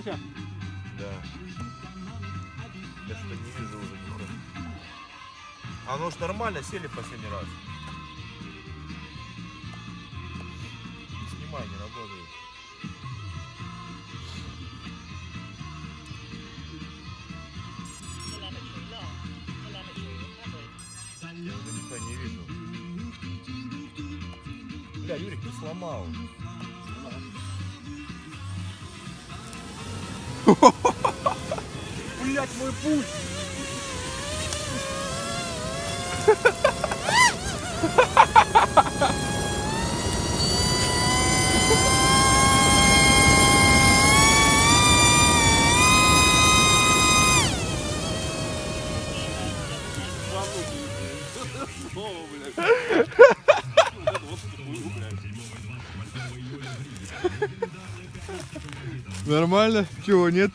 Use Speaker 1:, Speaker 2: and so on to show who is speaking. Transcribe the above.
Speaker 1: вообще?
Speaker 2: Да. Я что-то не вижу уже нихуя. Оно ж нормально сели в последний раз. Снимай, не работает. Я уже нихуя не вижу. Бля, Юрик, ты сломал. Блять, мой путь!
Speaker 3: Нормально? Чего, нет?